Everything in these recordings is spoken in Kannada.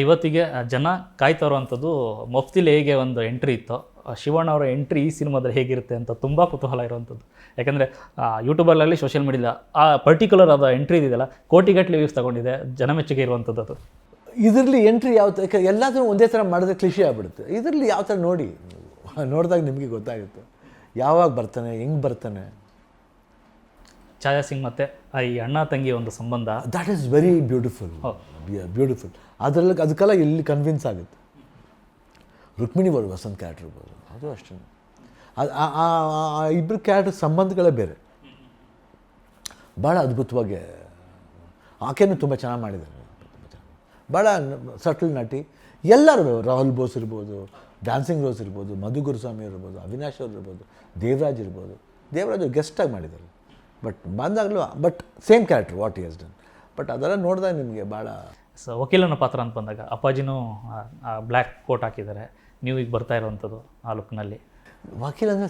ಇವತ್ತಿಗೆ ಜನ ಕಾಯ್ತಾ ಇರುವಂಥದ್ದು ಮಫ್ತಿಲಿ ಹೇಗೆ ಒಂದು ಎಂಟ್ರಿ ಇತ್ತು, ಶಿವಣ್ಣ ಅವರ ಎಂಟ್ರಿ ಈ ಸಿನಿಮಾದಲ್ಲಿ ಹೇಗಿರುತ್ತೆ ಅಂತ ತುಂಬ ಕುತೂಹಲ ಇರುವಂಥದ್ದು. ಯಾಕಂದರೆ ಯೂಟ್ಯೂಬಲ್ಲಿ ಸೋಷಿಯಲ್ ಮೀಡಿಯಾ ಆ ಪರ್ಟಿಕ್ಯುಲರ್ ಆದ ಎಂಟ್ರಿ ಇದೆಯಲ್ಲ ಕೋಟಿಗಟ್ಟಲೆ ವ್ಯೂಸ್ ತಗೊಂಡಿದೆ, ಜನಮೆಚ್ಚುಗೆ ಇರುವಂಥದ್ದು. ಅದು ಇದರಲ್ಲಿ ಎಂಟ್ರಿ ಯಾವ ಥರ ಎಲ್ಲಾದರೂ ಒಂದೇ ಥರ ಮಾಡಿದ್ರೆ ಕ್ಲಿಷೆ ಆಗ್ಬಿಡುತ್ತೆ. ಇದರಲ್ಲಿ ಯಾವ ಥರ ನೋಡಿದಾಗ ನಿಮಗೆ ಗೊತ್ತಾಗುತ್ತೆ ಯಾವಾಗ ಬರ್ತಾನೆ, ಹೆಂಗೆ ಬರ್ತಾನೆ. ಛಾಯಾ ಸಿಂಗ್ ಮತ್ತು ಈ ಅಣ್ಣ ತಂಗಿ ಒಂದು ಸಂಬಂಧ, ದ್ಯಾಟ್ ಈಸ್ ವೆರಿ ಬ್ಯೂಟಿಫುಲ್. ಅದರಲ್ಲಿ ಅದಕ್ಕೆಲ್ಲ ಇಲ್ಲಿ ಕನ್ವಿನ್ಸ್ ಆಗುತ್ತೆ. ರುಕ್ಮಿಣಿ ಅವರು ವಸಂತ್ ಕ್ಯಾರೆಕ್ಟರ್ ಇರ್ಬೋದು, ಅದು ಅಷ್ಟೇ. ಇಬ್ಬರು ಕ್ಯಾರೆಕ್ಟರ್ ಸಂಬಂಧಗಳೇ ಬೇರೆ, ಭಾಳ ಅದ್ಭುತವಾಗಿ. ಆಕೆನೂ ತುಂಬ ಚೆನ್ನಾಗಿ ಮಾಡಿದ್ದಾರೆ, ಭಾಳ ಸಟಲ್ ನಟಿ. ಎಲ್ಲರೂ ರಾಹುಲ್ ಬೋಸ್ ಇರ್ಬೋದು, ಡ್ಯಾನ್ಸಿಂಗ್ ರೋಸ್ ಇರ್ಬೋದು, ಮಧು ಗುರುಸ್ವಾಮಿ ಇರ್ಬೋದು, ಅವಿನಾಶ್ ಅವ್ರು ಇರ್ಬೋದು, ದೇವರಾಜ್ ಇರ್ಬೋದು. ದೇವರಾಜ್ ಗೆಸ್ಟಾಗಿ ಮಾಡಿದ್ದಾರೆ, but same character what he has done. But ಅದೆಲ್ಲ ನೋಡಿದಾಗ ನಿಮಗೆ ಭಾಳ ವಕೀಲನ ಪಾತ್ರ ಅಂತ ಬಂದಾಗ ಅಪ್ಪಾಜಿನೂ ಬ್ಲ್ಯಾಕ್ ಕೋಟ್ ಹಾಕಿದ್ದಾರೆ, ನೀವು ಈಗ ಬರ್ತಾ ಇರೋವಂಥದ್ದು ಆ ಲುಕ್ನಲ್ಲಿ. ವಕೀಲ ಅಂದರೆ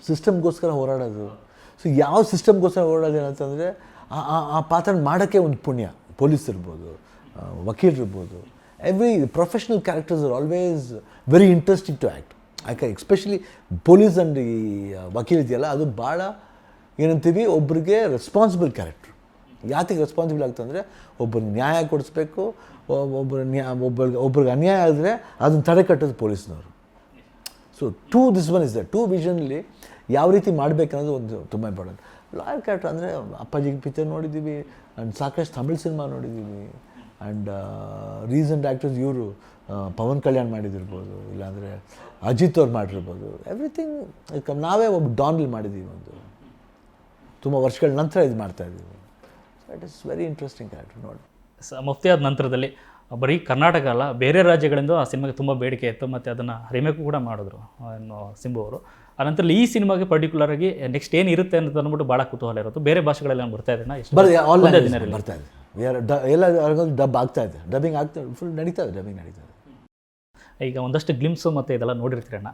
ಸಿಸ್ಟಮ್ಗೋಸ್ಕರ ಹೋರಾಡೋದು. ಸೊ ಯಾವ ಸಿಸ್ಟಮ್ಗೋಸ್ಕರ ಹೋರಾಡೋದು ಏನಂತಂದರೆ ಆ ಪಾತ್ರ ಮಾಡೋಕ್ಕೆ ಒಂದು ಪುಣ್ಯ. ಪೊಲೀಸ್ ಇರ್ಬೋದು, ವಕೀಲರು ಇರ್ಬೋದು, every professional characters are always very interesting to act. ಯಾಕೆ ಎಸ್ಪೆಷಲಿ ಪೊಲೀಸ್ ಆ್ಯಂಡ್ ಈ ವಕೀಲ್ ಇದೆಯಲ್ಲ, ಅದು ಭಾಳ ಏನಂತೀವಿ, ಒಬ್ರಿಗೆ ರೆಸ್ಪಾನ್ಸಿಬಲ್ ಕ್ಯಾರೆಕ್ಟ್ರು. ಯಾತಿಗೆ ರೆಸ್ಪಾನ್ಸಿಬಲ್ ಆಗ್ತಂದರೆ ಒಬ್ಬರಿಗೆ ನ್ಯಾಯ ಕೊಡಿಸ್ಬೇಕು, ಒಬ್ರಿಗೆ ಅನ್ಯಾಯ ಆದರೆ ಅದನ್ನು ತಡೆ ಕಟ್ಟೋದು ಪೊಲೀಸ್ನವರು. So this one is the ವಿಷನಲ್ಲಿ ಯಾವ ರೀತಿ ಮಾಡಬೇಕನ್ನೋದು ಒಂದು ತುಂಬ ಇಂಪಾರ್ಟೆಂಟ್. ಲಾಯರ್ ಕ್ಯಾರೆಕ್ಟರ್ ಅಂದರೆ ಅಪ್ಪಾಜಿ ಪಿಕ್ಚರ್ ನೋಡಿದ್ದೀವಿ, ಆ್ಯಂಡ್ ಸಾಕಷ್ಟು ತಮಿಳ್ ಸಿನಿಮಾ ನೋಡಿದ್ದೀವಿ, ಆ್ಯಂಡ್ ರೀಸೆಂಟ್ ಆ್ಯಕ್ಟರ್ಸ್ ಇವರು ಪವನ್ ಕಲ್ಯಾಣ್ ಮಾಡಿದಿರ್ಬೋದು, ಇಲ್ಲಾಂದರೆ ಅಜಿತ್ ಅವ್ರು ಮಾಡಿರ್ಬೋದು. ಎವ್ರಿಥಿಂಗ್ ನಾವೇ ಒಬ್ಬ ಡಾನ್ಲಿ ಮಾಡಿದ್ದೀವಿ, ಒಂದು ತುಂಬ ವರ್ಷಗಳ ನಂತರ ಇದು ಮಾಡ್ತಾಯಿದ್ದೀವಿ. It is very interesting character ನೋಡಿ. ಮುಫ್ತಿ ಆದ ನಂತರದಲ್ಲಿ ಬರೀ ಕರ್ನಾಟಕ ಅಲ್ಲ, ಬೇರೆ ರಾಜ್ಯಗಳಿಂದ ಆ ಸಿನಿಮಾಗೆ ತುಂಬ ಬೇಡಿಕೆ ಇತ್ತು, ಮತ್ತು ಅದನ್ನು ರಿಮೇಕ್ ಕೂಡ ಮಾಡಿದ್ರು ಸಿಂಬು ಅವರು. ಆನಂತರ ಈ ಸಿನಿಮಾಗೆ ಪರ್ಟಿಕ್ಯುಲರ್ ಆಗಿ ನೆಕ್ಸ್ಟ್ ಏನು ಇರುತ್ತೆ ಅಂತ ಅಂದ್ಬಿಟ್ಟು ಭಾಳ ಕುತೂಹಲ ಇರುತ್ತೆ. ಬೇರೆ ಭಾಷೆಗಳೆಲ್ಲ ಬರ್ತಾ ಇದೆ, ಬರ್ತಾ ಇದೆ, ಎಲ್ಲ ಡಬ್ ಆಗ್ತಾ ಇದೆ, ಡಬ್ಬಿಂಗ್ ಆಗ್ತಾ ಫುಲ್ ನಡೀತಾ ಇದೆ, ಡಬ್ಬಿಂಗ್ ನಡೀತಾ ಇದೆ. ಈಗ ಒಂದಷ್ಟು ಗ್ಲಿಮ್ಸು ಮತ್ತು ಇದೆಲ್ಲ ನೋಡಿರ್ತೀರಣ್ಣ,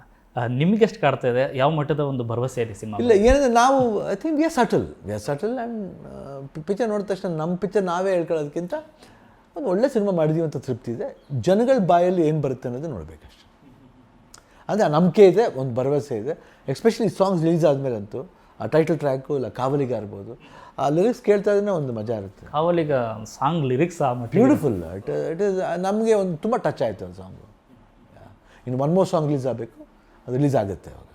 ನಿಮಗೆ ಎಷ್ಟು ಕಾಡ್ತಾ ಇದೆ, ಯಾವ ಮಟ್ಟದ ಒಂದು ಭರವಸೆ ಇದೆ ಸಿನಿಮಾ? ಇಲ್ಲ, ಏನಂದರೆ ನಾವು I think we are subtle and picture ನೋಡಿದ ತಕ್ಷಣ ನಮ್ಮ ಪಿಕ್ಚರ್ ನಾವೇ ಹೇಳ್ಕೊಳ್ಳೋದಕ್ಕಿಂತ ಒಂದು ಒಳ್ಳೆ ಸಿನಿಮಾ ಮಾಡಿದ್ದೀವಿ ಅಂತ ತೃಪ್ತಿ ಇದೆ. ಜನಗಳ ಬಾಯಲ್ಲಿ ಏನು ಬರುತ್ತೆ ಅನ್ನೋದು ನೋಡಬೇಕಷ್ಟೆ. ಅಂದರೆ ಆ ನಂಬಿಕೆ ಇದೆ, ಒಂದು ಭರವಸೆ ಇದೆ. ಎಸ್ಪೆಷಲಿ ಸಾಂಗ್ಸ್ ರಿಲೀಸ್ ಆದಮೇಲಂತೂ ಆ ಟೈಟಲ್ ಟ್ರ್ಯಾಕು ಇಲ್ಲ ಕಾವಲಿಗ ಇರ್ಬೋದು, ಆ ಲಿರಿಕ್ಸ್ ಕೇಳ್ತಾ ಇದ್ರೆ ಒಂದು ಮಜಾ ಇರುತ್ತೆ. ಕಾವಲಿಗ song lyrics beautiful. It is ನಮಗೆ ಒಂದು ತುಂಬ ಟಚ್ ಆಯಿತು ಆ ಸಾಂಗು. ಇನ್ನು ಒನ್ ಮೋರ್ ಸಾಂಗ್ ರಿಲೀಸ್ ಆಗಬೇಕು, ಅದು ರಿಲೀಸ್ ಆಗುತ್ತೆ ಅವಾಗ.